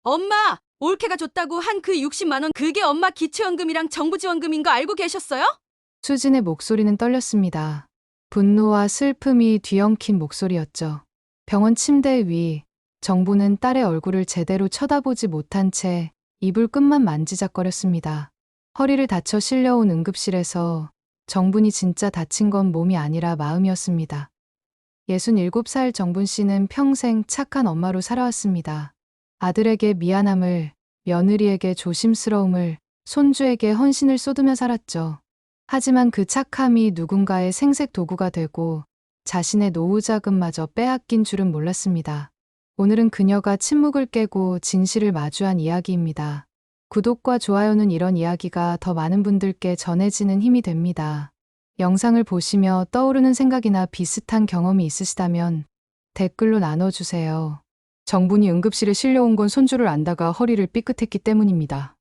엄마! 올케가 줬다고 한 그 60만 원 그게 엄마 기초연금이랑 정부 지원금인 거 알고 계셨어요? 수진의 목소리는 떨렸습니다. 분노와 슬픔이 뒤엉킨 목소리였죠. 병원 침대 위, 정부는 딸의 얼굴을 제대로 쳐다보지 못한 채 이불 끝만 만지작거렸습니다. 허리를 다쳐 실려온 응급실에서 정분이 진짜 다친 건 몸이 아니라 마음이었습니다. 67살 정분 씨는 평생 착한 엄마로 살아왔습니다. 아들에게 미안함을, 며느리에게 조심스러움을, 손주에게 헌신을 쏟으며 살았죠. 하지만 그 착함이 누군가의 생색 도구가 되고 자신의 노후 자금마저 빼앗긴 줄은 몰랐습니다. 오늘은 그녀가 침묵을 깨고 진실을 마주한 이야기입니다. 구독과 좋아요는 이런 이야기가 더 많은 분들께 전해지는 힘이 됩니다. 영상을 보시며 떠오르는 생각이나 비슷한 경험이 있으시다면 댓글로 나눠주세요. 정분이 응급실에 실려온 건 손주를 안다가 허리를 삐끗했기 때문입니다.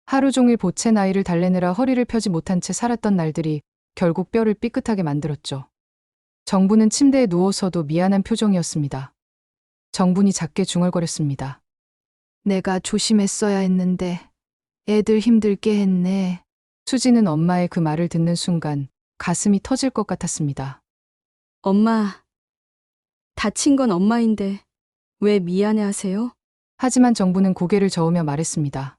하루 종일 보채 나이를 달래느라 허리를 펴지 못한 채 살았던 날들이 결국 뼈를 삐끗하게 만들었죠. 정부는 침대에 누워서도 미안한 표정이었습니다. 정분이 작게 중얼거렸습니다. 내가 조심했어야 했는데 애들 힘들게 했네. 수지는 엄마의 그 말을 듣는 순간 가슴이 터질 것 같았습니다. 엄마, 다친 건 엄마인데 왜 미안해 하세요? 하지만 정부는 고개를 저으며 말했습니다.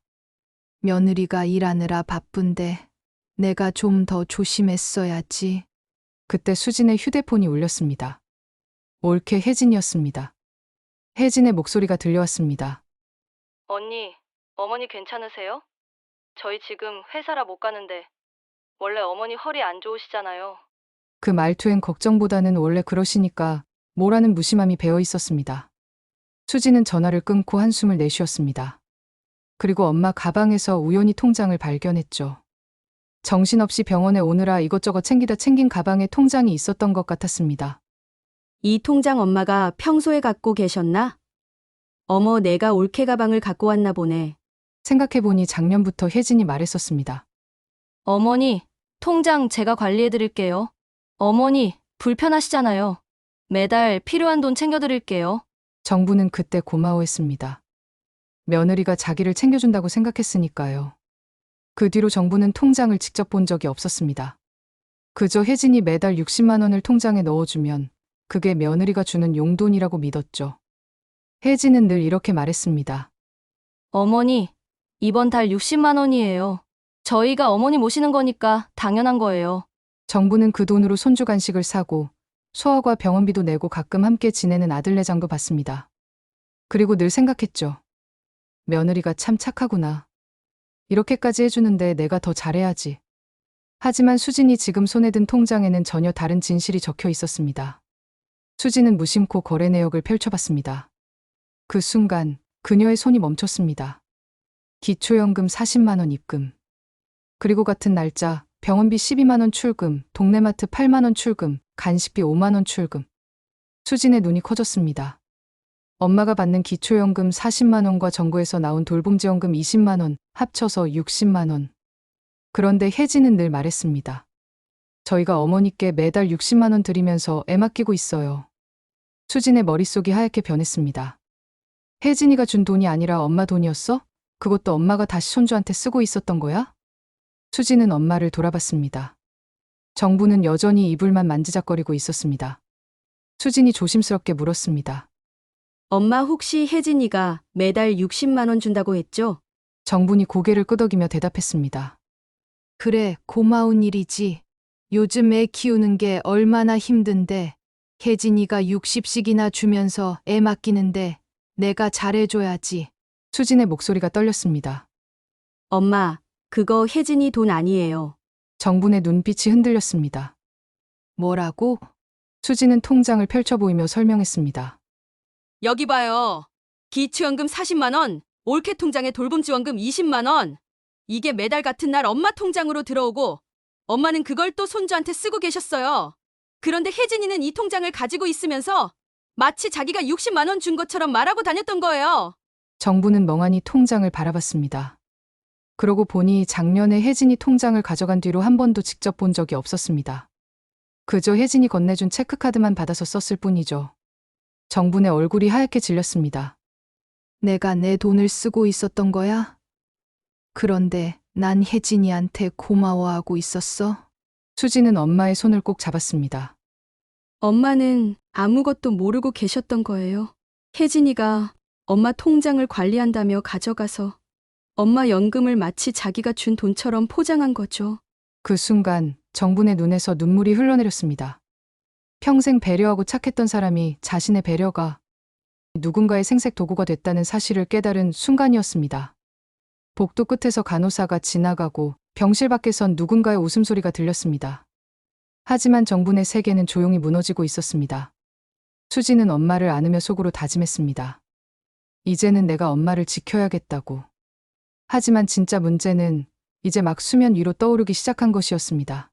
며느리가 일하느라 바쁜데 내가 좀 더 조심했어야지. 그때 수진의 휴대폰이 울렸습니다. 올케 혜진이었습니다. 혜진의 목소리가 들려왔습니다. 언니, 어머니 괜찮으세요? 저희 지금 회사라 못 가는데 원래 어머니 허리 안 좋으시잖아요. 그 말투엔 걱정보다는 원래 그러시니까 뭐라는 무심함이 배어 있었습니다. 수지는 전화를 끊고 한숨을 내쉬었습니다. 그리고 엄마 가방에서 우연히 통장을 발견했죠. 정신없이 병원에 오느라 이것저것 챙기다 챙긴 가방에 통장이 있었던 것 같았습니다. 이 통장 엄마가 평소에 갖고 계셨나? 어머, 내가 올케 가방을 갖고 왔나 보네. 생각해보니 작년부터 혜진이 말했었습니다. 어머니, 통장 제가 관리해드릴게요. 어머니, 불편하시잖아요. 매달 필요한 돈 챙겨드릴게요. 정부는 그때 고마워했습니다. 며느리가 자기를 챙겨준다고 생각했으니까요. 그 뒤로 정부는 통장을 직접 본 적이 없었습니다. 그저 혜진이 매달 60만 원을 통장에 넣어주면 그게 며느리가 주는 용돈이라고 믿었죠. 혜진은 늘 이렇게 말했습니다. 어머니, 이번 달 60만 원이에요. 저희가 어머니 모시는 거니까 당연한 거예요. 정부는 그 돈으로 손주 간식을 사고 소아과 병원비도 내고 가끔 함께 지내는 아들내장도 봤습니다. 그리고 늘 생각했죠. 며느리가 참 착하구나. 이렇게까지 해주는데 내가 더 잘해야지. 하지만 수진이 지금 손에 든 통장에는 전혀 다른 진실이 적혀 있었습니다. 수진은 무심코 거래 내역을 펼쳐봤습니다. 그 순간 그녀의 손이 멈췄습니다. 기초연금 40만 원 입금. 그리고 같은 날짜 병원비 12만 원 출금, 동네마트 8만 원 출금, 간식비 5만 원 출금. 수진의 눈이 커졌습니다. 엄마가 받는 기초연금 40만 원과 정부에서 나온 돌봄지원금 20만 원, 합쳐서 60만 원. 그런데 혜진은 늘 말했습니다. 저희가 어머니께 매달 60만 원 드리면서 애 맡기고 있어요. 수진의 머릿속이 하얗게 변했습니다. 혜진이가 준 돈이 아니라 엄마 돈이었어? 그것도 엄마가 다시 손주한테 쓰고 있었던 거야? 수진은 엄마를 돌아봤습니다. 정부는 여전히 이불만 만지작거리고 있었습니다. 수진이 조심스럽게 물었습니다. 엄마 혹시 혜진이가 매달 60만 원 준다고 했죠? 정분이 고개를 끄덕이며 대답했습니다. 그래, 고마운 일이지. 요즘 애 키우는 게 얼마나 힘든데 혜진이가 60씩이나 주면서 애 맡기는데 내가 잘해줘야지. 수진의 목소리가 떨렸습니다. 엄마, 그거 혜진이 돈 아니에요. 정분의 눈빛이 흔들렸습니다. 뭐라고? 수진은 통장을 펼쳐 보이며 설명했습니다. 여기 봐요. 기초연금 40만 원, 올케 통장에 돌봄 지원금 20만 원. 이게 매달 같은 날 엄마 통장으로 들어오고 엄마는 그걸 또 손주한테 쓰고 계셨어요. 그런데 혜진이는 이 통장을 가지고 있으면서 마치 자기가 60만 원 준 것처럼 말하고 다녔던 거예요. 정부는 멍하니 통장을 바라봤습니다. 그러고 보니 작년에 혜진이 통장을 가져간 뒤로 한 번도 직접 본 적이 없었습니다. 그저 혜진이 건네준 체크카드만 받아서 썼을 뿐이죠. 정분의 얼굴이 하얗게 질렸습니다. 내가 내 돈을 쓰고 있었던 거야? 그런데 난 혜진이한테 고마워하고 있었어. 수지는 엄마의 손을 꼭 잡았습니다. 엄마는 아무것도 모르고 계셨던 거예요. 혜진이가 엄마 통장을 관리한다며 가져가서 엄마 연금을 마치 자기가 준 돈처럼 포장한 거죠. 그 순간 정분의 눈에서 눈물이 흘러내렸습니다. 평생 배려하고 착했던 사람이 자신의 배려가 누군가의 생색 도구가 됐다는 사실을 깨달은 순간이었습니다. 복도 끝에서 간호사가 지나가고 병실 밖에선 누군가의 웃음소리가 들렸습니다. 하지만 정분의 세계는 조용히 무너지고 있었습니다. 수지는 엄마를 안으며 속으로 다짐했습니다. 이제는 내가 엄마를 지켜야겠다고. 하지만 진짜 문제는 이제 막 수면 위로 떠오르기 시작한 것이었습니다.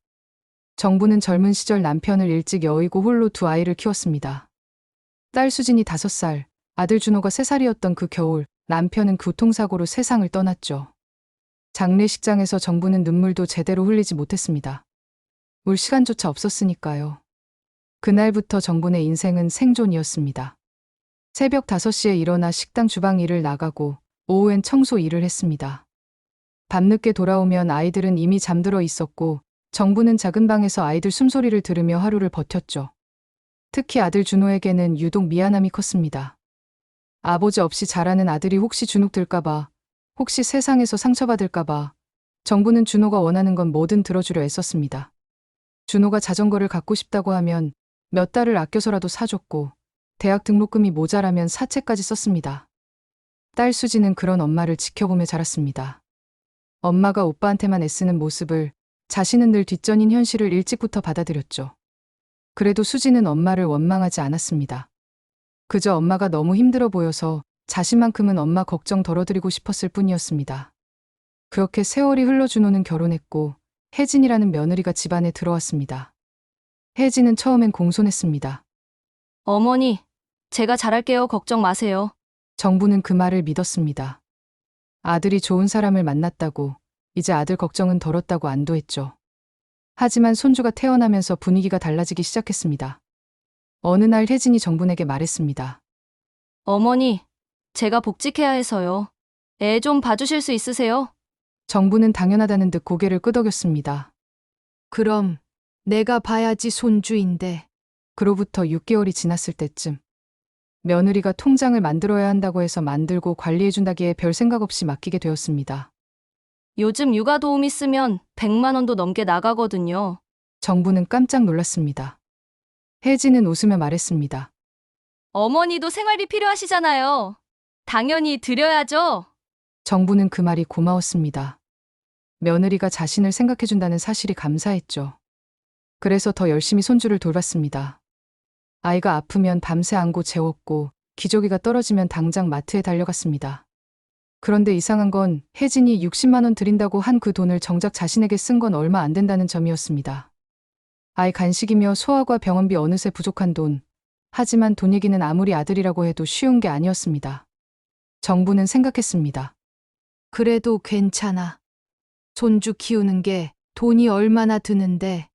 정부는 젊은 시절 남편을 일찍 여의고 홀로 두 아이를 키웠습니다. 딸 수진이 5살, 아들 준호가 3살이었던 그 겨울, 남편은 교통사고로 세상을 떠났죠. 장례식장에서 정부는 눈물도 제대로 흘리지 못했습니다. 울 시간조차 없었으니까요. 그날부터 정부의 인생은 생존이었습니다. 새벽 5시에 일어나 식당 주방 일을 나가고 오후엔 청소 일을 했습니다. 밤늦게 돌아오면 아이들은 이미 잠들어 있었고 정부는 작은 방에서 아이들 숨소리를 들으며 하루를 버텼죠. 특히 아들 준호에게는 유독 미안함이 컸습니다. 아버지 없이 자라는 아들이 혹시 주눅 들까봐, 혹시 세상에서 상처받을까봐 정부는 준호가 원하는 건 뭐든 들어주려 애썼습니다. 준호가 자전거를 갖고 싶다고 하면 몇 달을 아껴서라도 사줬고 대학 등록금이 모자라면 사채까지 썼습니다. 딸 수지는 그런 엄마를 지켜보며 자랐습니다. 엄마가 오빠한테만 애쓰는 모습을 자신은 늘 뒷전인 현실을 일찍부터 받아들였죠. 그래도 수지는 엄마를 원망하지 않았습니다. 그저 엄마가 너무 힘들어 보여서 자신만큼은 엄마 걱정 덜어드리고 싶었을 뿐이었습니다. 그렇게 세월이 흘러 준호는 결혼했고 혜진이라는 며느리가 집안에 들어왔습니다. 혜진은 처음엔 공손했습니다. 어머니, 제가 잘할게요. 걱정 마세요. 정부는 그 말을 믿었습니다. 아들이 좋은 사람을 만났다고 이제 아들 걱정은 덜었다고 안도했죠. 하지만 손주가 태어나면서 분위기가 달라지기 시작했습니다. 어느 날 혜진이 정분에게 말했습니다. 어머니, 제가 복직해야 해서요. 애 좀 봐주실 수 있으세요? 정부는 당연하다는 듯 고개를 끄덕였습니다. 그럼 내가 봐야지 손주인데. 그로부터 6개월이 지났을 때쯤 며느리가 통장을 만들어야 한다고 해서 만들고 관리해준다기에 별 생각 없이 맡기게 되었습니다. 요즘 육아 도우미 쓰면 100만 원도 넘게 나가거든요. 정부는 깜짝 놀랐습니다. 혜진은 웃으며 말했습니다. 어머니도 생활비 필요하시잖아요. 당연히 드려야죠. 정부는 그 말이 고마웠습니다. 며느리가 자신을 생각해준다는 사실이 감사했죠. 그래서 더 열심히 손주를 돌봤습니다. 아이가 아프면 밤새 안고 재웠고 기저귀가 떨어지면 당장 마트에 달려갔습니다. 그런데 이상한 건 혜진이 60만 원 드린다고 한 그 돈을 정작 자신에게 쓴 건 얼마 안 된다는 점이었습니다. 아이 간식이며 소화과 병원비 어느새 부족한 돈. 하지만 돈 얘기는 아무리 아들이라고 해도 쉬운 게 아니었습니다. 정부는 생각했습니다. 그래도 괜찮아. 손주 키우는 게 돈이 얼마나 드는데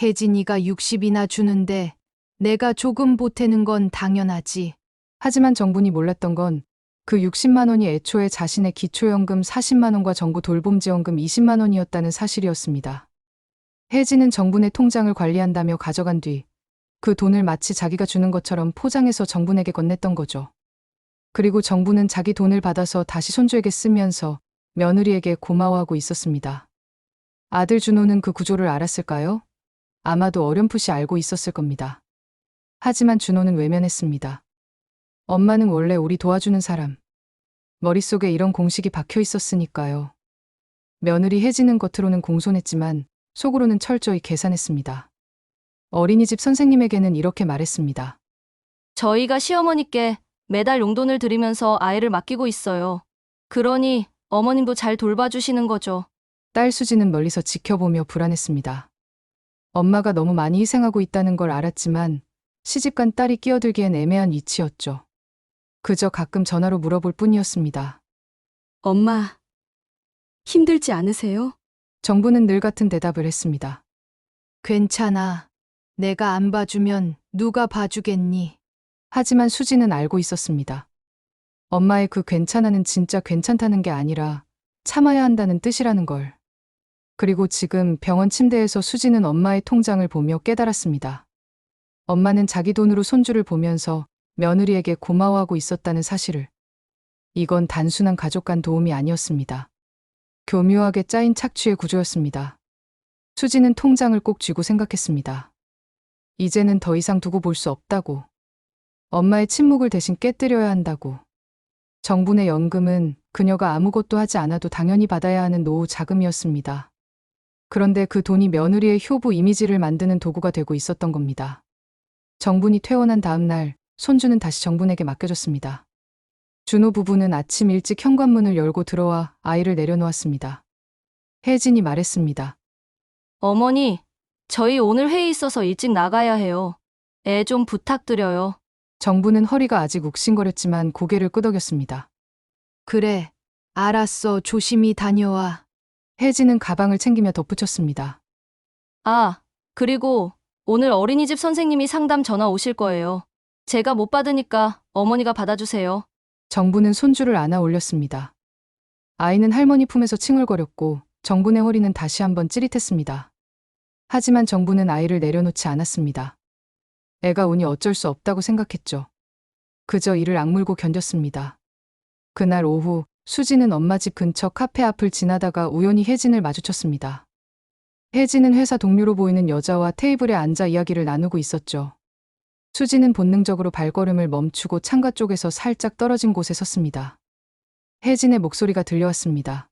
혜진이가 60이나 주는데 내가 조금 보태는 건 당연하지. 하지만 정분이 몰랐던 건 그 60만 원이 애초에 자신의 기초연금 40만 원과 정부 돌봄지원금 20만 원이었다는 사실이었습니다. 혜진은 정분의 통장을 관리한다며 가져간 뒤 그 돈을 마치 자기가 주는 것처럼 포장해서 정분에게 건넸던 거죠. 그리고 정부는 자기 돈을 받아서 다시 손주에게 쓰면서 며느리에게 고마워하고 있었습니다. 아들 준호는 그 구조를 알았을까요? 아마도 어렴풋이 알고 있었을 겁니다. 하지만 준호는 외면했습니다. 엄마는 원래 우리 도와주는 사람. 머릿속에 이런 공식이 박혀 있었으니까요. 며느리 혜진은 겉으로는 공손했지만 속으로는 철저히 계산했습니다. 어린이집 선생님에게는 이렇게 말했습니다. 저희가 시어머니께 매달 용돈을 드리면서 아이를 맡기고 있어요. 그러니 어머님도 잘 돌봐주시는 거죠. 딸 수지는 멀리서 지켜보며 불안했습니다. 엄마가 너무 많이 희생하고 있다는 걸 알았지만 시집간 딸이 끼어들기엔 애매한 위치였죠. 그저 가끔 전화로 물어볼 뿐이었습니다. 엄마, 힘들지 않으세요? 정부는 늘 같은 대답을 했습니다. 괜찮아. 내가 안 봐주면 누가 봐주겠니? 하지만 수지는 알고 있었습니다. 엄마의 그 괜찮아는 진짜 괜찮다는 게 아니라 참아야 한다는 뜻이라는 걸. 그리고 지금 병원 침대에서 수지는 엄마의 통장을 보며 깨달았습니다. 엄마는 자기 돈으로 손주를 보면서 며느리에게 고마워하고 있었다는 사실을. 이건 단순한 가족 간 도움이 아니었습니다. 교묘하게 짜인 착취의 구조였습니다. 수지는 통장을 꼭 쥐고 생각했습니다. 이제는 더 이상 두고 볼 수 없다고. 엄마의 침묵을 대신 깨뜨려야 한다고. 정분의 연금은 그녀가 아무것도 하지 않아도 당연히 받아야 하는 노후 자금이었습니다. 그런데 그 돈이 며느리의 효부 이미지를 만드는 도구가 되고 있었던 겁니다. 정분이 퇴원한 다음 날, 손주는 다시 정분에게 맡겨졌습니다. 준호 부부는 아침 일찍 현관문을 열고 들어와 아이를 내려놓았습니다. 혜진이 말했습니다. 어머니, 저희 오늘 회의 있어서 일찍 나가야 해요. 애 좀 부탁드려요. 정분은 허리가 아직 욱신거렸지만 고개를 끄덕였습니다. 그래, 알았어. 조심히 다녀와. 혜진은 가방을 챙기며 덧붙였습니다. 아, 그리고 오늘 어린이집 선생님이 상담 전화 오실 거예요. 제가 못 받으니까 어머니가 받아주세요. 정분은 손주를 안아 올렸습니다. 아이는 할머니 품에서 칭얼거렸고 정분의 허리는 다시 한번 찌릿했습니다. 하지만 정분은 아이를 내려놓지 않았습니다. 애가 우니 어쩔 수 없다고 생각했죠. 그저 이를 악물고 견뎠습니다. 그날 오후 수지는 엄마 집 근처 카페 앞을 지나다가 우연히 혜진을 마주쳤습니다. 혜진은 회사 동료로 보이는 여자와 테이블에 앉아 이야기를 나누고 있었죠. 수지는 본능적으로 발걸음을 멈추고 창가 쪽에서 살짝 떨어진 곳에 섰습니다. 혜진의 목소리가 들려왔습니다.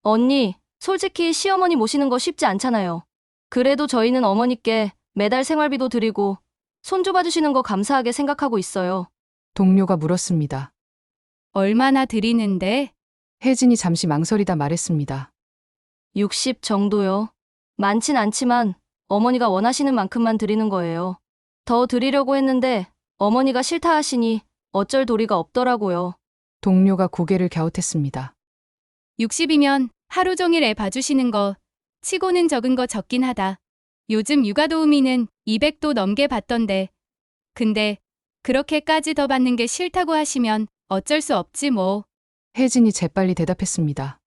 언니, 솔직히 시어머니 모시는 거 쉽지 않잖아요. 그래도 저희는 어머니께 매달 생활비도 드리고 손주 봐주시는 거 감사하게 생각하고 있어요. 동료가 물었습니다. 얼마나 드리는데? 혜진이 잠시 망설이다 말했습니다. 60 정도요. 많진 않지만 어머니가 원하시는 만큼만 드리는 거예요. 더 드리려고 했는데 어머니가 싫다 하시니 어쩔 도리가 없더라고요. 동료가 고개를 갸웃했습니다. 60이면 하루 종일 애 봐주시는 거 치고는 적은 거 적긴 하다. 요즘 육아도우미는 200도 넘게 받던데. 근데 그렇게까지 더 받는 게 싫다고 하시면 어쩔 수 없지 뭐. 혜진이 재빨리 대답했습니다.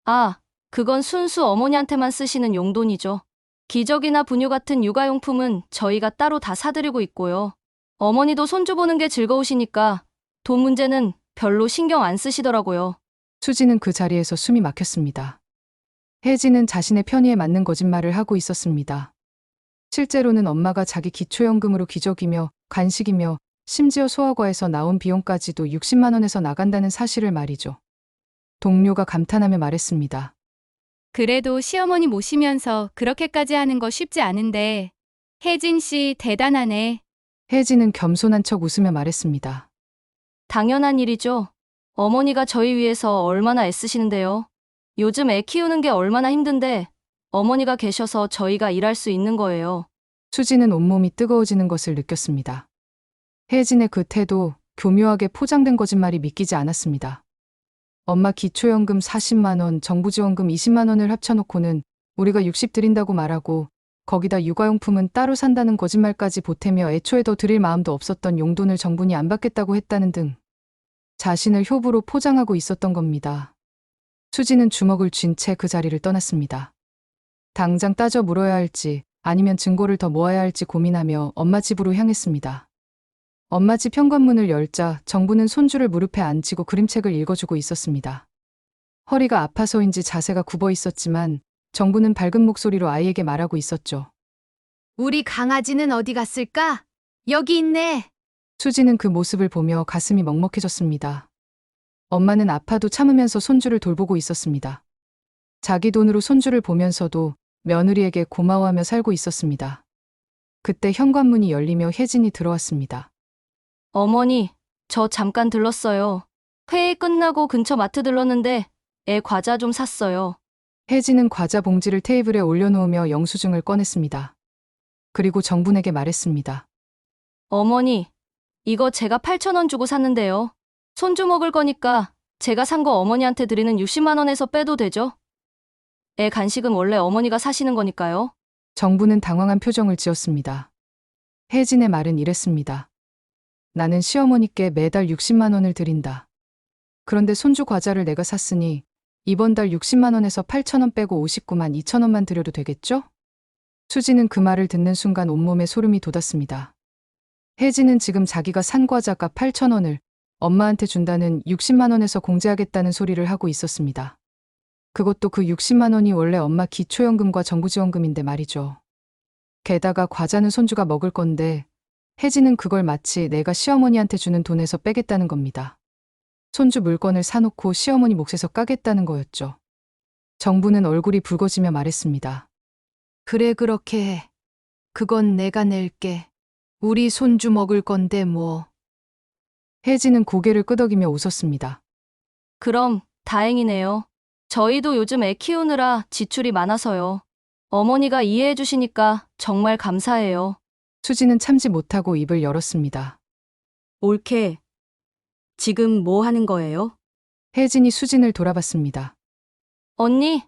아, 그건 순수 어머니한테만 쓰시는 용돈이죠. 기저귀나 분유 같은 육아용품은 저희가 따로 다 사드리고 있고요. 어머니도 손주 보는 게 즐거우시니까 돈 문제는 별로 신경 안 쓰시더라고요. 수지는 그 자리에서 숨이 막혔습니다. 혜진은 자신의 편의에 맞는 거짓말을 하고 있었습니다. 실제로는 엄마가 자기 기초연금으로 기저귀며 간식이며 심지어 소아과에서 나온 비용까지도 60만 원에서 나간다는 사실을 말이죠. 동료가 감탄하며 말했습니다. 그래도 시어머니 모시면서 그렇게까지 하는 거 쉽지 않은데. 혜진 씨 대단하네. 혜진은 겸손한 척 웃으며 말했습니다. 당연한 일이죠. 어머니가 저희 위해서 얼마나 애쓰시는데요. 요즘 애 키우는 게 얼마나 힘든데 어머니가 계셔서 저희가 일할 수 있는 거예요. 수지는 온몸이 뜨거워지는 것을 느꼈습니다. 혜진의 그 태도, 교묘하게 포장된 거짓말이 믿기지 않았습니다. 엄마 기초연금 40만 원, 정부 지원금 20만 원을 합쳐놓고는 우리가 60 드린다고 말하고 거기다 육아용품은 따로 산다는 거짓말까지 보태며 애초에 더 드릴 마음도 없었던 용돈을 정분이 안 받겠다고 했다는 등 자신을 효부로 포장하고 있었던 겁니다. 수지는 주먹을 쥔 채 그 자리를 떠났습니다. 당장 따져 물어야 할지 아니면 증거를 더 모아야 할지 고민하며 엄마 집으로 향했습니다. 엄마 집 현관문을 열자 정부는 손주를 무릎에 앉히고 그림책을 읽어주고 있었습니다. 허리가 아파서인지 자세가 굽어 있었지만 정부는 밝은 목소리로 아이에게 말하고 있었죠. 우리 강아지는 어디 갔을까? 여기 있네. 수지는 그 모습을 보며 가슴이 먹먹해졌습니다. 엄마는 아파도 참으면서 손주를 돌보고 있었습니다. 자기 돈으로 손주를 보면서도 며느리에게 고마워하며 살고 있었습니다. 그때 현관문이 열리며 혜진이 들어왔습니다. 어머니, 저 잠깐 들렀어요. 회의 끝나고 근처 마트 들렀는데 애 과자 좀 샀어요. 혜진은 과자 봉지를 테이블에 올려놓으며 영수증을 꺼냈습니다. 그리고 정분에게 말했습니다. 어머니, 이거 제가 8,000원 주고 샀는데요. 손주 먹을 거니까 제가 산 거 어머니한테 드리는 60만 원에서 빼도 되죠? 애 간식은 원래 어머니가 사시는 거니까요. 정부는 당황한 표정을 지었습니다. 혜진의 말은 이랬습니다. 나는 시어머니께 매달 60만 원을 드린다. 그런데 손주 과자를 내가 샀으니 이번 달 60만 원에서 8천 원 빼고 59만 2천 원만 드려도 되겠죠? 수지는 그 말을 듣는 순간 온몸에 소름이 돋았습니다. 혜진은 지금 자기가 산 과자값 8천 원을 엄마한테 준다는 60만 원에서 공제하겠다는 소리를 하고 있었습니다. 그것도 그 60만 원이 원래 엄마 기초연금과 정부지원금인데 말이죠. 게다가 과자는 손주가 먹을 건데 혜진은 그걸 마치 내가 시어머니한테 주는 돈에서 빼겠다는 겁니다. 손주 물건을 사놓고 시어머니 몫에서 까겠다는 거였죠. 정부는 얼굴이 붉어지며 말했습니다. 그래 그렇게 해. 그건 내가 낼게. 우리 손주 먹을 건데 뭐. 혜진은 고개를 끄덕이며 웃었습니다. 그럼 다행이네요. 저희도 요즘 애 키우느라 지출이 많아서요. 어머니가 이해해 주시니까 정말 감사해요. 수지는 참지 못하고 입을 열었습니다. 올케, 지금 뭐 하는 거예요? 혜진이 수진을 돌아봤습니다. 언니,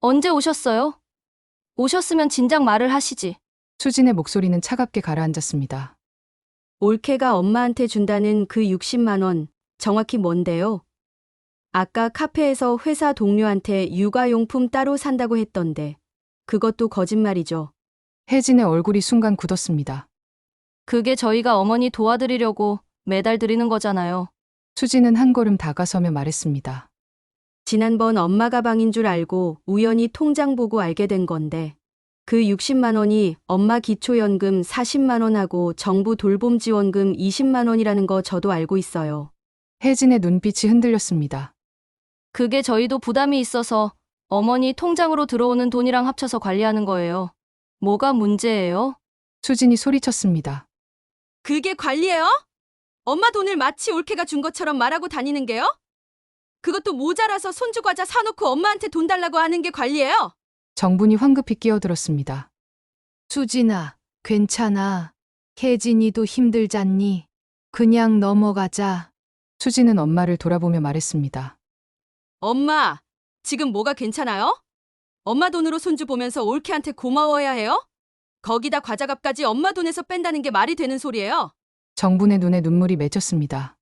언제 오셨어요? 오셨으면 진작 말을 하시지. 수진의 목소리는 차갑게 가라앉았습니다. 올케가 엄마한테 준다는 그 60만 원, 정확히 뭔데요? 아까 카페에서 회사 동료한테 육아용품 따로 산다고 했던데, 그것도 거짓말이죠. 혜진의 얼굴이 순간 굳었습니다. 그게 저희가 어머니 도와드리려고 매달 드리는 거잖아요. 수지는 한 걸음 다가서며 말했습니다. 지난번 엄마 가방인 줄 알고 우연히 통장 보고 알게 된 건데, 그 60만 원이 엄마 기초연금 40만 원하고 정부 돌봄지원금 20만 원이라는 거 저도 알고 있어요. 혜진의 눈빛이 흔들렸습니다. 그게 저희도 부담이 있어서 어머니 통장으로 들어오는 돈이랑 합쳐서 관리하는 거예요. 뭐가 문제예요? 수진이 소리쳤습니다. 그게 관리예요? 엄마 돈을 마치 올케가 준 것처럼 말하고 다니는 게요? 그것도 모자라서 손주 과자 사놓고 엄마한테 돈 달라고 하는 게 관리예요? 정분이 황급히 끼어들었습니다. 수진아, 괜찮아. 혜진이도 힘들잖니. 그냥 넘어가자. 수지는 엄마를 돌아보며 말했습니다. 엄마, 지금 뭐가 괜찮아요? 엄마 돈으로 손주 보면서 올케한테 고마워해야 해요? 거기다 과자값까지 엄마 돈에서 뺀다는 게 말이 되는 소리예요? 정분의 눈에 눈물이 맺혔습니다.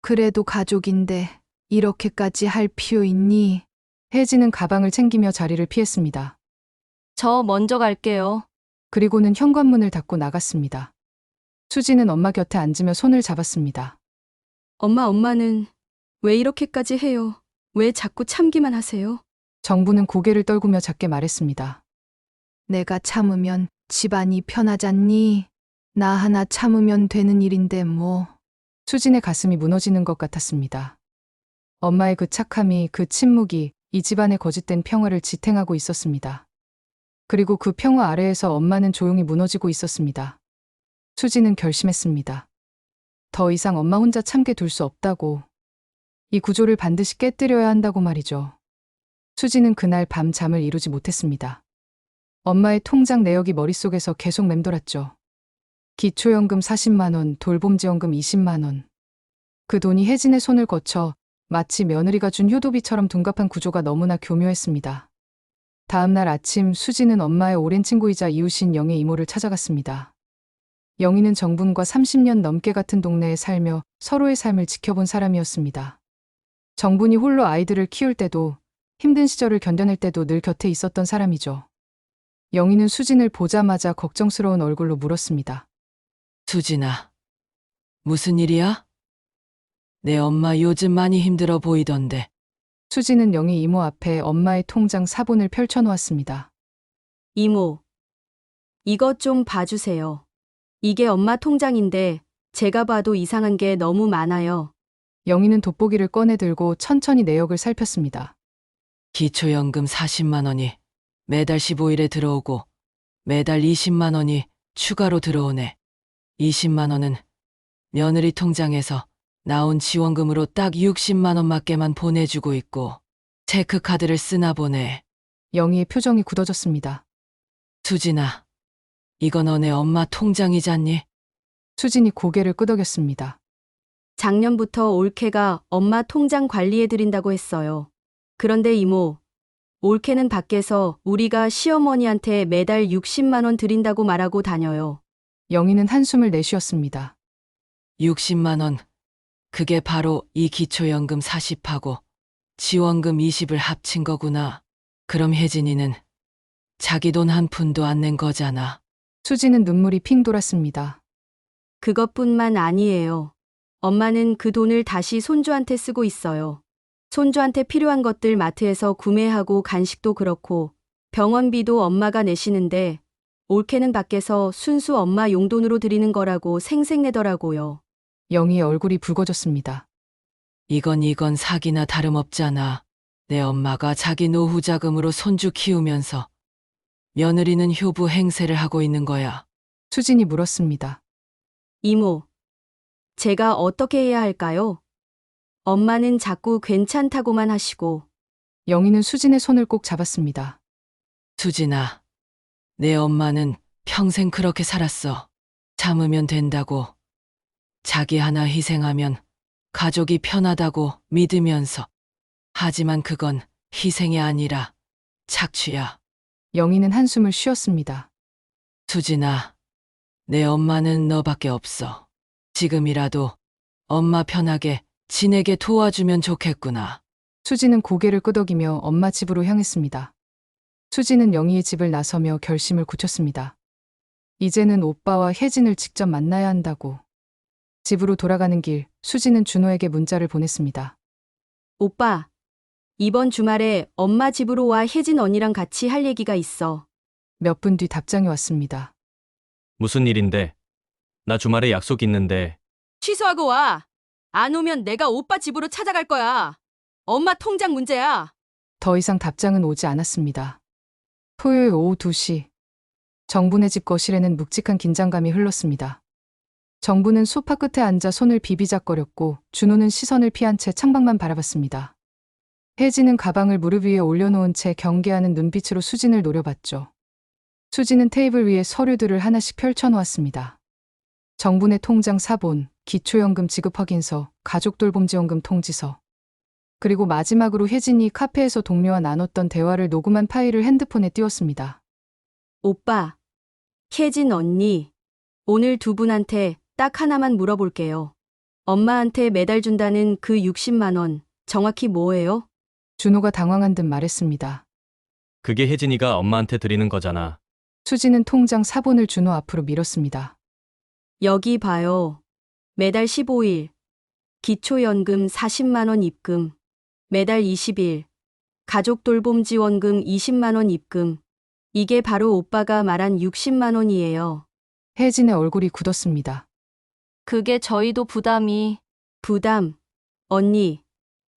그래도 가족인데 이렇게까지 할 필요 있니? 혜진은 가방을 챙기며 자리를 피했습니다. 저 먼저 갈게요. 그리고는 현관문을 닫고 나갔습니다. 수지는 엄마 곁에 앉으며 손을 잡았습니다. 엄마는 왜 이렇게까지 해요? 왜 자꾸 참기만 하세요? 정부는 고개를 떨구며 작게 말했습니다. 내가 참으면 집안이 편하잖니. 나 하나 참으면 되는 일인데 뭐. 수진의 가슴이 무너지는 것 같았습니다. 엄마의 그 착함이, 그 침묵이 이 집안의 거짓된 평화를 지탱하고 있었습니다. 그리고 그 평화 아래에서 엄마는 조용히 무너지고 있었습니다. 수지는 결심했습니다. 더 이상 엄마 혼자 참게 둘 수 없다고. 이 구조를 반드시 깨뜨려야 한다고 말이죠. 수지는 그날 밤 잠을 이루지 못했습니다. 엄마의 통장 내역이 머릿속에서 계속 맴돌았죠. 기초연금 40만 원, 돌봄지원금 20만 원. 그 돈이 혜진의 손을 거쳐 마치 며느리가 준 효도비처럼 둔갑한 구조가 너무나 교묘했습니다. 다음 날 아침 수지는 엄마의 오랜 친구이자 이웃인 영의 이모를 찾아갔습니다. 영희는 정분과 30년 넘게 같은 동네에 살며 서로의 삶을 지켜본 사람이었습니다. 정분이 홀로 아이들을 키울 때도 힘든 시절을 견뎌낼 때도 늘 곁에 있었던 사람이죠. 영희는 수진을 보자마자 걱정스러운 얼굴로 물었습니다. 수진아, 무슨 일이야? 내 엄마 요즘 많이 힘들어 보이던데. 수진은 영희 이모 앞에 엄마의 통장 사본을 펼쳐놓았습니다. 이모, 이것 좀 봐주세요. 이게 엄마 통장인데 제가 봐도 이상한 게 너무 많아요. 영희는 돋보기를 꺼내 들고 천천히 내역을 살폈습니다. 기초연금 40만 원이 매달 15일에 들어오고 매달 20만 원이 추가로 들어오네. 20만 원은 며느리 통장에서 나온 지원금으로 딱 60만 원밖에만 보내주고 있고 체크카드를 쓰나 보네. 영희의 표정이 굳어졌습니다. 수진아, 이거 너네 엄마 통장이잖니? 수진이 고개를 끄덕였습니다. 작년부터 올케가 엄마 통장 관리해드린다고 했어요. 그런데 이모, 올케는 밖에서 우리가 시어머니한테 매달 60만 원 드린다고 말하고 다녀요. 영희는 한숨을 내쉬었습니다. 60만 원. 그게 바로 이 기초연금 40하고 지원금 20을 합친 거구나. 그럼 혜진이는 자기 돈 한 푼도 안 낸 거잖아. 수지는 눈물이 핑 돌았습니다. 그것뿐만 아니에요. 엄마는 그 돈을 다시 손주한테 쓰고 있어요. 손주한테 필요한 것들 마트에서 구매하고 간식도 그렇고 병원비도 엄마가 내시는데 올케는 밖에서 순수 엄마 용돈으로 드리는 거라고 생색내더라고요. 영희의 얼굴이 붉어졌습니다. 이건 사기나 다름없잖아. 내 엄마가 자기 노후 자금으로 손주 키우면서 며느리는 효부 행세를 하고 있는 거야. 수진이 물었습니다. 이모, 제가 어떻게 해야 할까요? 엄마는 자꾸 괜찮다고만 하시고 영희는 수진의 손을 꼭 잡았습니다. 수진아, 내 엄마는 평생 그렇게 살았어. 참으면 된다고. 자기 하나 희생하면 가족이 편하다고 믿으면서. 하지만 그건 희생이 아니라 착취야. 영희는 한숨을 쉬었습니다. 수진아, 내 엄마는 너밖에 없어. 지금이라도 엄마 편하게 지내게 도와주면 좋겠구나. 수지는 고개를 끄덕이며 엄마 집으로 향했습니다. 수지는 영희의 집을 나서며 결심을 굳혔습니다. 이제는 오빠와 혜진을 직접 만나야 한다고. 집으로 돌아가는 길, 수지는 준호에게 문자를 보냈습니다. 오빠, 이번 주말에 엄마 집으로 와 혜진 언니랑 같이 할 얘기가 있어. 몇 분 뒤 답장이 왔습니다. 무슨 일인데? 나 주말에 약속 있는데. 취소하고 와. 안 오면 내가 오빠 집으로 찾아갈 거야. 엄마 통장 문제야. 더 이상 답장은 오지 않았습니다. 토요일 오후 2시. 정분의 집 거실에는 묵직한 긴장감이 흘렀습니다. 정분은 소파 끝에 앉아 손을 비비작거렸고 준호는 시선을 피한 채 창밖만 바라봤습니다. 혜진은 가방을 무릎 위에 올려놓은 채 경계하는 눈빛으로 수진을 노려봤죠. 수진은 테이블 위에 서류들을 하나씩 펼쳐놓았습니다. 정분의 통장 사본, 기초연금 지급 확인서, 가족돌봄지원금 통지서. 그리고 마지막으로 혜진이 카페에서 동료와 나눴던 대화를 녹음한 파일을 핸드폰에 띄웠습니다. 오빠, 혜진 언니, 오늘 두 분한테 딱 하나만 물어볼게요. 엄마한테 매달 준다는 그 60만 원, 정확히 뭐예요? 준호가 당황한 듯 말했습니다. 그게 혜진이가 엄마한테 드리는 거잖아. 수지는 통장 사본을 준호 앞으로 밀었습니다. 여기 봐요. 매달 15일, 기초연금 40만 원 입금, 매달 20일, 가족돌봄지원금 20만 원 입금. 이게 바로 오빠가 말한 60만 원이에요. 혜진의 얼굴이 굳었습니다. 그게 저희도 부담이. 부담. 언니,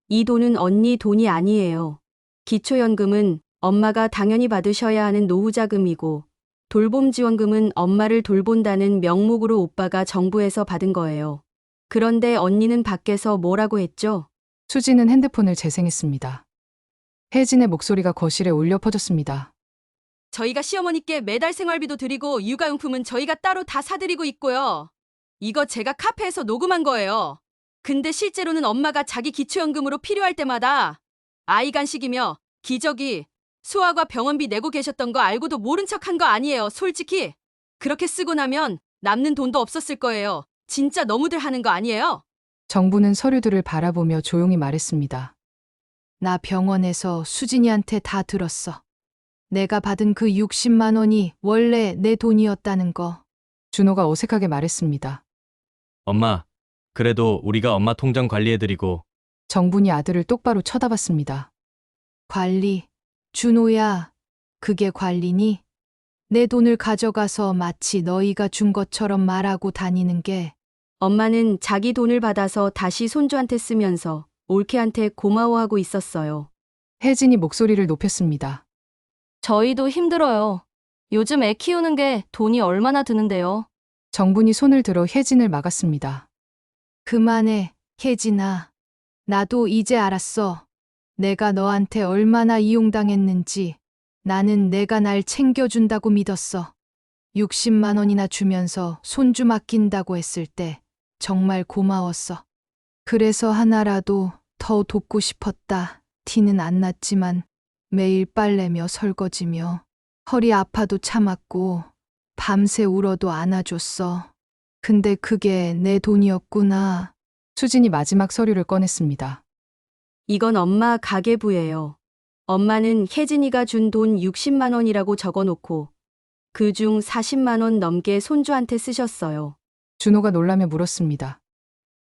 이 돈은 언니 돈이 아니에요. 기초연금은 엄마가 당연히 받으셔야 하는 노후자금이고 돌봄지원금은 엄마를 돌본다는 명목으로 오빠가 정부에서 받은 거예요. 그런데 언니는 밖에서 뭐라고 했죠? 수지는 핸드폰을 재생했습니다. 혜진의 목소리가 거실에 울려 퍼졌습니다. 저희가 시어머니께 매달 생활비도 드리고 육아용품은 저희가 따로 다 사드리고 있고요. 이거 제가 카페에서 녹음한 거예요. 근데 실제로는 엄마가 자기 기초연금으로 필요할 때마다 아이 간식이며 기저귀, 소아과 병원비 내고 계셨던 거 알고도 모른 척한 거 아니에요, 솔직히. 그렇게 쓰고 나면 남는 돈도 없었을 거예요. 진짜 너무들 하는 거 아니에요? 정부는 서류들을 바라보며 조용히 말했습니다. 나 병원에서 수진이한테 다 들었어. 내가 받은 그 60만 원이 원래 내 돈이었다는 거. 준호가 어색하게 말했습니다. 엄마, 그래도 우리가 엄마 통장 관리해드리고. 정분이 아들을 똑바로 쳐다봤습니다. 관리. 준호야, 그게 관리니? 내 돈을 가져가서 마치 너희가 준 것처럼 말하고 다니는 게. 엄마는 자기 돈을 받아서 다시 손주한테 쓰면서 올케한테 고마워하고 있었어요. 혜진이 목소리를 높였습니다. 저희도 힘들어요. 요즘 애 키우는 게 돈이 얼마나 드는데요. 정분이 손을 들어 혜진을 막았습니다. 그만해, 혜진아. 나도 이제 알았어. 내가 너한테 얼마나 이용당했는지. 나는 내가 날 챙겨준다고 믿었어. 60만 원이나 주면서 손주 맡긴다고 했을 때 정말 고마웠어. 그래서 하나라도 더 돕고 싶었다. 티는 안 났지만 매일 빨래며 설거지며 허리 아파도 참았고 밤새 울어도 안아줬어. 근데 그게 내 돈이었구나. 수진이 마지막 서류를 꺼냈습니다. 이건 엄마 가계부예요. 엄마는 혜진이가 준 돈 60만 원이라고 적어놓고 그중 40만 원 넘게 손주한테 쓰셨어요. 준호가 놀라며 물었습니다.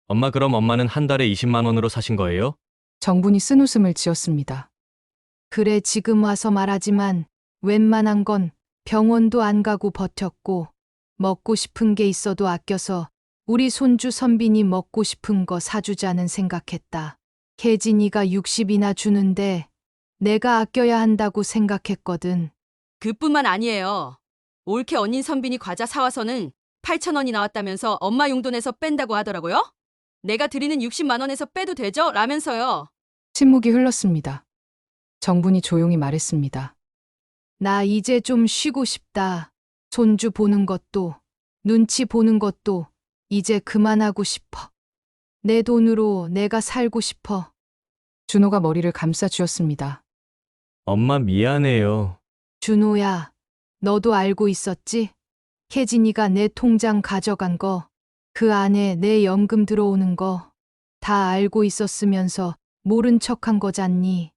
엄마 그럼 엄마는 한 달에 20만 원으로 사신 거예요? 정분이 쓴웃음을 지었습니다. 그래 지금 와서 말하지만 웬만한 건 병원도 안 가고 버텼고 먹고 싶은 게 있어도 아껴서 우리 손주 선빈이 먹고 싶은 거 사주자는 생각했다. 혜진이가 60이나 주는데 내가 아껴야 한다고 생각했거든. 그뿐만 아니에요. 올케 언닌 선빈이 과자 사와서는 8천 원이 나왔다면서 엄마 용돈에서 뺀다고 하더라고요. 내가 드리는 60만 원에서 빼도 되죠? 라면서요. 침묵이 흘렀습니다. 정분이 조용히 말했습니다. 나 이제 좀 쉬고 싶다. 손주 보는 것도 눈치 보는 것도 이제 그만하고 싶어. 내 돈으로 내가 살고 싶어. 준호가 머리를 감싸 쥐었습니다. 엄마 미안해요. 준호야, 너도 알고 있었지? 혜진이가 내 통장 가져간 거, 그 안에 내 연금 들어오는 거 다 알고 있었으면서 모른 척한 거잖니.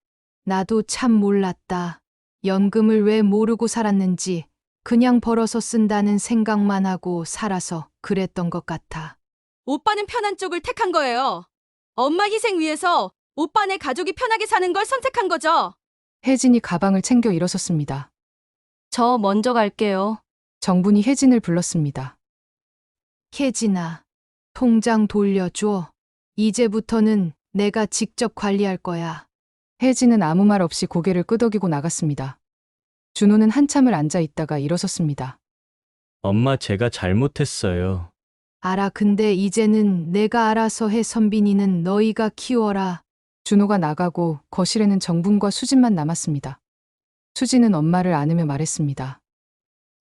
나도 참 몰랐다. 연금을 왜 모르고 살았는지 그냥 벌어서 쓴다는 생각만 하고 살아서 그랬던 것 같아. 오빠는 편한 쪽을 택한 거예요. 엄마 희생 위해서 오빠네 가족이 편하게 사는 걸 선택한 거죠. 혜진이 가방을 챙겨 일어섰습니다. 저 먼저 갈게요. 정분이 혜진을 불렀습니다. 혜진아, 통장 돌려줘. 이제부터는 내가 직접 관리할 거야. 혜진은 아무 말 없이 고개를 끄덕이고 나갔습니다. 준호는 한참을 앉아 있다가 일어섰습니다. 엄마 제가 잘못했어요. 알아, 근데 이제는 내가 알아서 해. 선빈이는 너희가 키워라. 준호가 나가고 거실에는 정분과 수진만 남았습니다. 수진은 엄마를 안으며 말했습니다.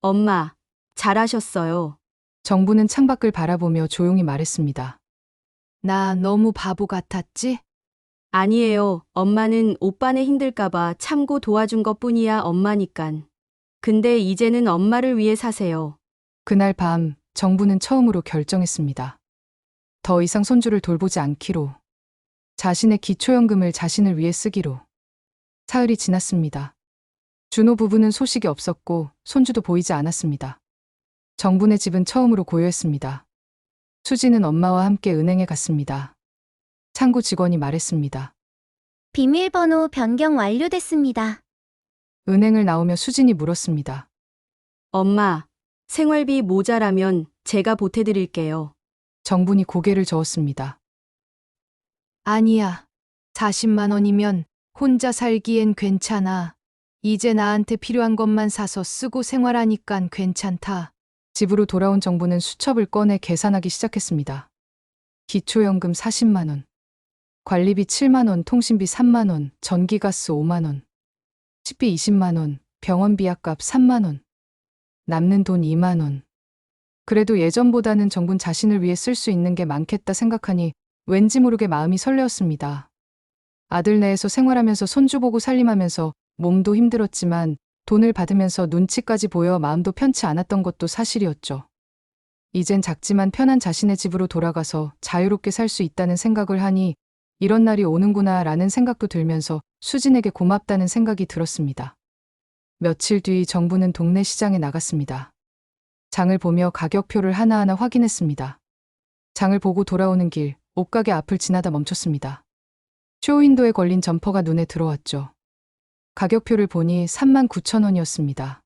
엄마, 잘하셨어요. 정분은 창밖을 바라보며 조용히 말했습니다. 나 너무 바보 같았지? 아니에요. 엄마는 오빠네 힘들까봐 참고 도와준 것 뿐이야, 엄마니깐. 근데 이제는 엄마를 위해 사세요. 그날 밤 정분은 처음으로 결정했습니다. 더 이상 손주를 돌보지 않기로. 자신의 기초연금을 자신을 위해 쓰기로. 사흘이 지났습니다. 준호 부부는 소식이 없었고 손주도 보이지 않았습니다. 정분의 집은 처음으로 고요했습니다. 수지는 엄마와 함께 은행에 갔습니다. 창구 직원이 말했습니다. 비밀번호 변경 완료됐습니다. 은행을 나오며 수진이 물었습니다. 엄마, 생활비 모자라면 제가 보태드릴게요. 정분이 고개를 저었습니다. 아니야. 40만 원이면 혼자 살기엔 괜찮아. 이제 나한테 필요한 것만 사서 쓰고 생활하니깐 괜찮다. 집으로 돌아온 정부는 수첩을 꺼내 계산하기 시작했습니다. 기초연금 40만 원, 관리비 7만 원, 통신비 3만 원, 전기가스 5만 원, 식비 20만 원, 병원비 약값 3만 원, 남는 돈 2만 원. 그래도 예전보다는 정분 자신을 위해 쓸 수 있는 게 많겠다 생각하니 왠지 모르게 마음이 설레었습니다. 아들 내에서 생활하면서 손주 보고 살림하면서 몸도 힘들었지만 돈을 받으면서 눈치까지 보여 마음도 편치 않았던 것도 사실이었죠. 이젠 작지만 편한 자신의 집으로 돌아가서 자유롭게 살 수 있다는 생각을 하니 이런 날이 오는구나 라는 생각도 들면서 수진에게 고맙다는 생각이 들었습니다. 며칠 뒤 정부는 동네 시장에 나갔습니다. 장을 보며 가격표를 하나하나 확인했습니다. 장을 보고 돌아오는 길, 옷가게 앞을 지나다 멈췄습니다. 쇼윈도에 걸린 점퍼가 눈에 들어왔죠. 가격표를 보니 39,000원이었습니다.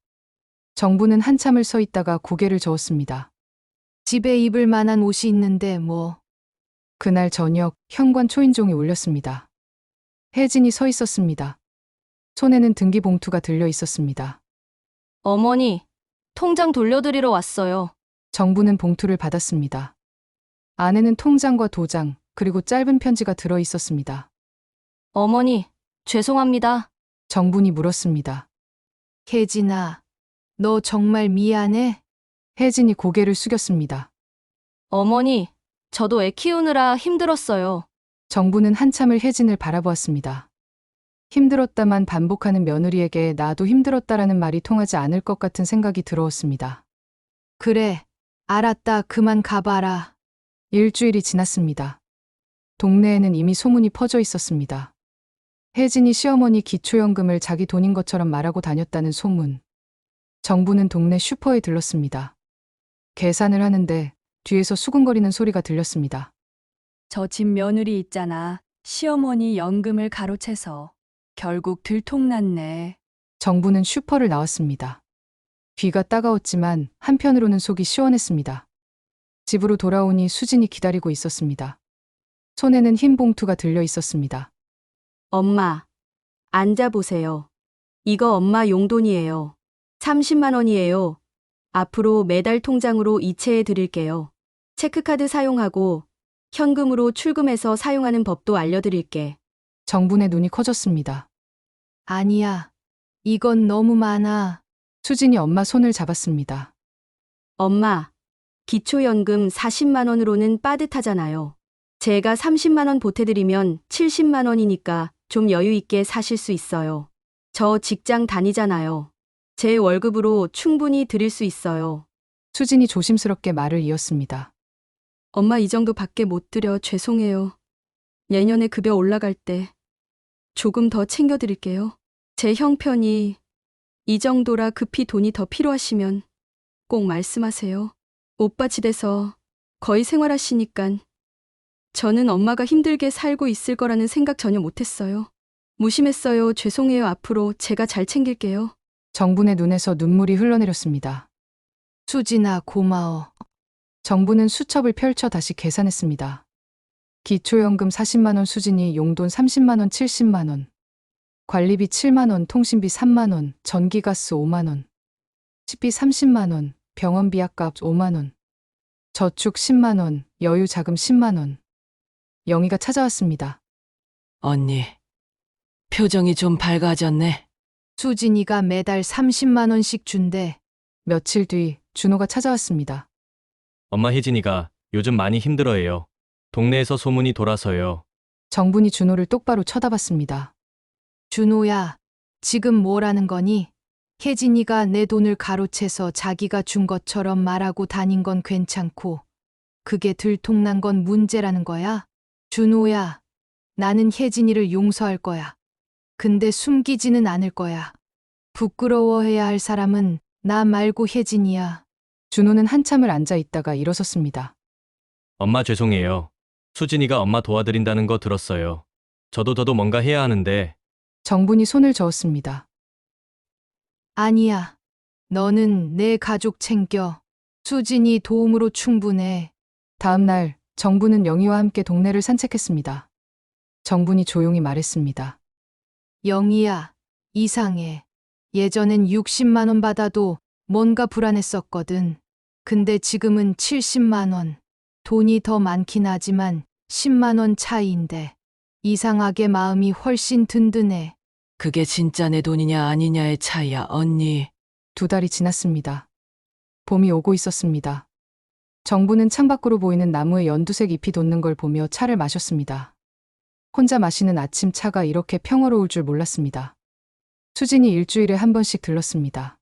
정부는 한참을 서 있다가 고개를 저었습니다. 집에 입을 만한 옷이 있는데 뭐. 그날 저녁 현관 초인종이 울렸습니다. 혜진이 서 있었습니다. 손에는 등기봉투가 들려 있었습니다. 어머니, 통장 돌려드리러 왔어요. 정부는 봉투를 받았습니다. 안에는 통장과 도장, 그리고 짧은 편지가 들어 있었습니다. 어머니, 죄송합니다. 정분이 물었습니다. 혜진아, 너 정말 미안해? 혜진이 고개를 숙였습니다. 어머니, 저도 애 키우느라 힘들었어요. 정부는 한참을 혜진을 바라보았습니다. 힘들었다만 반복하는 며느리에게 나도 힘들었다라는 말이 통하지 않을 것 같은 생각이 들어왔습니다. 그래, 알았다. 그만 가봐라. 일주일이 지났습니다. 동네에는 이미 소문이 퍼져 있었습니다. 혜진이 시어머니 기초연금을 자기 돈인 것처럼 말하고 다녔다는 소문. 정부는 동네 슈퍼에 들렀습니다. 계산을 하는데 뒤에서 수근거리는 소리가 들렸습니다. 저 집 며느리 있잖아. 시어머니 연금을 가로채서 결국 들통났네. 정부는 슈퍼를 나왔습니다. 귀가 따가웠지만 한편으로는 속이 시원했습니다. 집으로 돌아오니 수진이 기다리고 있었습니다. 손에는 흰 봉투가 들려 있었습니다. 엄마, 앉아보세요. 이거 엄마 용돈이에요. 30만 원이에요. 앞으로 매달 통장으로 이체해 드릴게요. 체크카드 사용하고 현금으로 출금해서 사용하는 법도 알려드릴게. 정분의 눈이 커졌습니다. 아니야. 이건 너무 많아. 수진이 엄마 손을 잡았습니다. 엄마, 기초연금 40만 원으로는 빠듯하잖아요. 제가 30만 원 보태드리면 70만 원이니까 좀 여유 있게 사실 수 있어요. 저 직장 다니잖아요. 제 월급으로 충분히 드릴 수 있어요. 수진이 조심스럽게 말을 이었습니다. 엄마 이 정도 밖에 못 드려 죄송해요. 내년에 급여 올라갈 때 조금 더 챙겨드릴게요. 제 형편이 이 정도라 급히 돈이 더 필요하시면 꼭 말씀하세요. 오빠 집에서 거의 생활하시니깐 저는 엄마가 힘들게 살고 있을 거라는 생각 전혀 못했어요. 무심했어요. 죄송해요. 앞으로 제가 잘 챙길게요. 정분의 눈에서 눈물이 흘러내렸습니다. 수진아, 고마워. 정부는 수첩을 펼쳐 다시 계산했습니다. 기초연금 40만 원, 수진이 용돈 30만 원, 70만 원. 관리비 7만 원, 통신비 3만 원, 전기가스 5만 원. 식비 30만 원, 병원비 약값 5만 원. 저축 10만 원, 여유 자금 10만 원. 영희가 찾아왔습니다. 언니, 표정이 좀 밝아졌네. 수진이가 매달 30만 원씩 준대. 며칠 뒤 준호가 찾아왔습니다. 엄마 혜진이가 요즘 많이 힘들어해요. 동네에서 소문이 돌아서요. 정분이 준호를 똑바로 쳐다봤습니다. 준호야, 지금 뭐라는 거니? 혜진이가 내 돈을 가로채서 자기가 준 것처럼 말하고 다닌 건 괜찮고 그게 들통난 건 문제라는 거야? 준호야, 나는 혜진이를 용서할 거야. 근데 숨기지는 않을 거야. 부끄러워해야 할 사람은 나 말고 혜진이야. 준호는 한참을 앉아 있다가 일어섰습니다. 엄마 죄송해요. 수진이가 엄마 도와드린다는 거 들었어요. 저도 뭔가 해야 하는데 정분이 손을 저었습니다. 아니야. 너는 내 가족 챙겨. 수진이 도움으로 충분해. 다음 날 정부는 영희와 함께 동네를 산책했습니다. 정분이 조용히 말했습니다. 영희야, 이상해. 예전엔 60만 원 받아도 뭔가 불안했었거든. 근데 지금은 70만 원. 돈이 더 많긴 하지만 10만 원 차이인데 이상하게 마음이 훨씬 든든해. 그게 진짜 내 돈이냐 아니냐의 차이야, 언니. 2달이 지났습니다. 봄이 오고 있었습니다. 정부는 창밖으로 보이는 나무에 연두색 잎이 돋는 걸 보며 차를 마셨습니다. 혼자 마시는 아침 차가 이렇게 평화로울 줄 몰랐습니다. 수진이 일주일에 한 번씩 들렀습니다.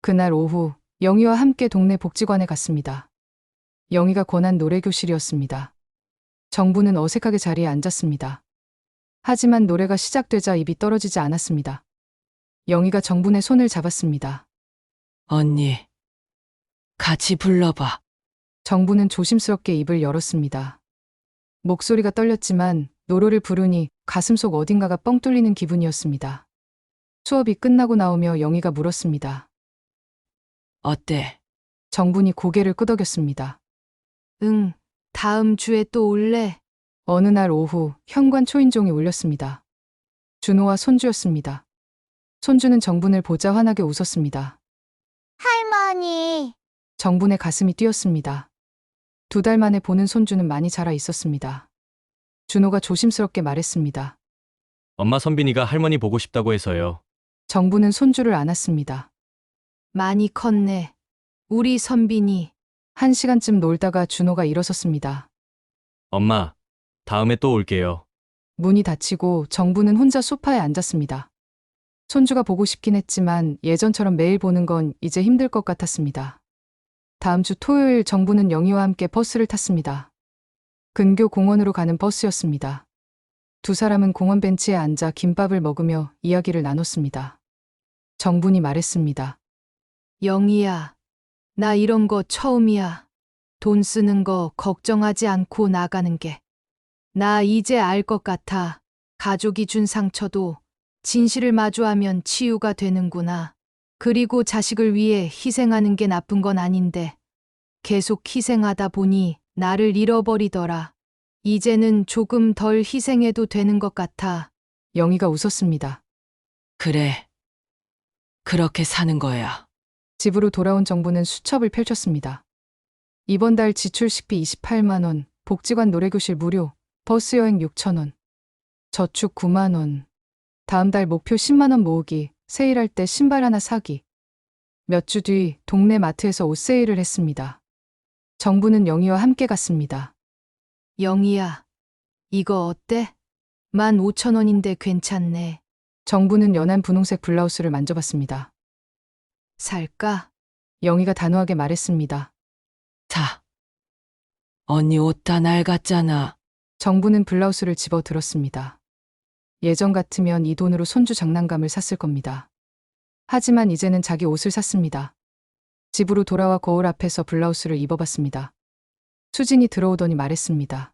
그날 오후 영희와 함께 동네 복지관에 갔습니다. 영희가 권한 노래교실이었습니다. 정부는 어색하게 자리에 앉았습니다. 하지만 노래가 시작되자 입이 떨어지지 않았습니다. 영희가 정분의 손을 잡았습니다. 언니, 같이 불러봐. 정부는 조심스럽게 입을 열었습니다. 목소리가 떨렸지만 노래를 부르니 가슴속 어딘가가 뻥 뚫리는 기분이었습니다. 수업이 끝나고 나오며 영희가 물었습니다. 어때? 정분이 고개를 끄덕였습니다. 응, 다음 주에 또 올래. 어느 날 오후 현관 초인종이 울렸습니다. 준호와 손주였습니다. 손주는 정분을 보자 환하게 웃었습니다. 할머니. 정분의 가슴이 뛰었습니다. 2달 만에 보는 손주는 많이 자라 있었습니다. 준호가 조심스럽게 말했습니다. 엄마 선빈이가 할머니 보고 싶다고 해서요. 정분은 손주를 안았습니다. 많이 컸네. 우리 선빈이. 1시간쯤 놀다가 준호가 일어섰습니다. 엄마, 다음에 또 올게요. 문이 닫히고 정부는 혼자 소파에 앉았습니다. 손주가 보고 싶긴 했지만 예전처럼 매일 보는 건 이제 힘들 것 같았습니다. 다음 주 토요일 정부는 영희와 함께 버스를 탔습니다. 근교 공원으로 가는 버스였습니다. 두 사람은 공원 벤치에 앉아 김밥을 먹으며 이야기를 나눴습니다. 정분이 말했습니다. 영희야, 나 이런 거 처음이야. 돈 쓰는 거 걱정하지 않고 나가는 게. 나 이제 알 것 같아. 가족이 준 상처도 진실을 마주하면 치유가 되는구나. 그리고 자식을 위해 희생하는 게 나쁜 건 아닌데 계속 희생하다 보니 나를 잃어버리더라. 이제는 조금 덜 희생해도 되는 것 같아. 영희가 웃었습니다. 그래. 그렇게 사는 거야. 집으로 돌아온 정부는 수첩을 펼쳤습니다. 이번 달 지출 식비 28만 원, 복지관 노래교실 무료, 버스 여행 6천 원, 저축 9만 원, 다음 달 목표 10만 원 모으기, 세일할 때 신발 하나 사기. 몇 주 뒤 동네 마트에서 옷 세일을 했습니다. 정부는 영희와 함께 갔습니다. 영희야, 이거 어때? 15,000원인데 괜찮네. 정부는 연한 분홍색 블라우스를 만져봤습니다. 살까? 영희가 단호하게 말했습니다. 자. 언니 옷 다 낡았잖아. 정부는 블라우스를 집어 들었습니다. 예전 같으면 이 돈으로 손주 장난감을 샀을 겁니다. 하지만 이제는 자기 옷을 샀습니다. 집으로 돌아와 거울 앞에서 블라우스를 입어봤습니다. 수진이 들어오더니 말했습니다.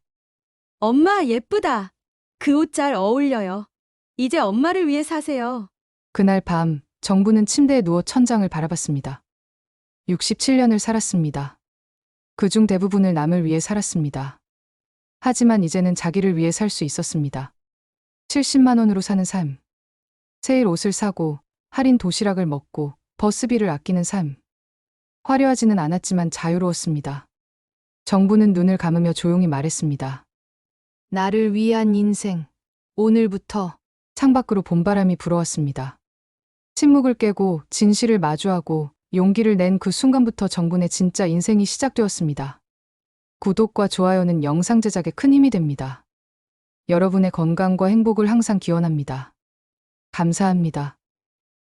엄마 예쁘다. 그 옷 잘 어울려요. 이제 엄마를 위해 사세요. 그날 밤 정부는 침대에 누워 천장을 바라봤습니다. 67년을 살았습니다. 그중 대부분을 남을 위해 살았습니다. 하지만 이제는 자기를 위해 살 수 있었습니다. 70만 원으로 사는 삶. 세일 옷을 사고 할인 도시락을 먹고 버스비를 아끼는 삶. 화려하지는 않았지만 자유로웠습니다. 정부는 눈을 감으며 조용히 말했습니다. 나를 위한 인생. 오늘부터. 창밖으로 봄바람이 불어왔습니다. 침묵을 깨고 진실을 마주하고 용기를 낸 그 순간부터 정분의 진짜 인생이 시작되었습니다. 구독과 좋아요는 영상 제작에 큰 힘이 됩니다. 여러분의 건강과 행복을 항상 기원합니다. 감사합니다.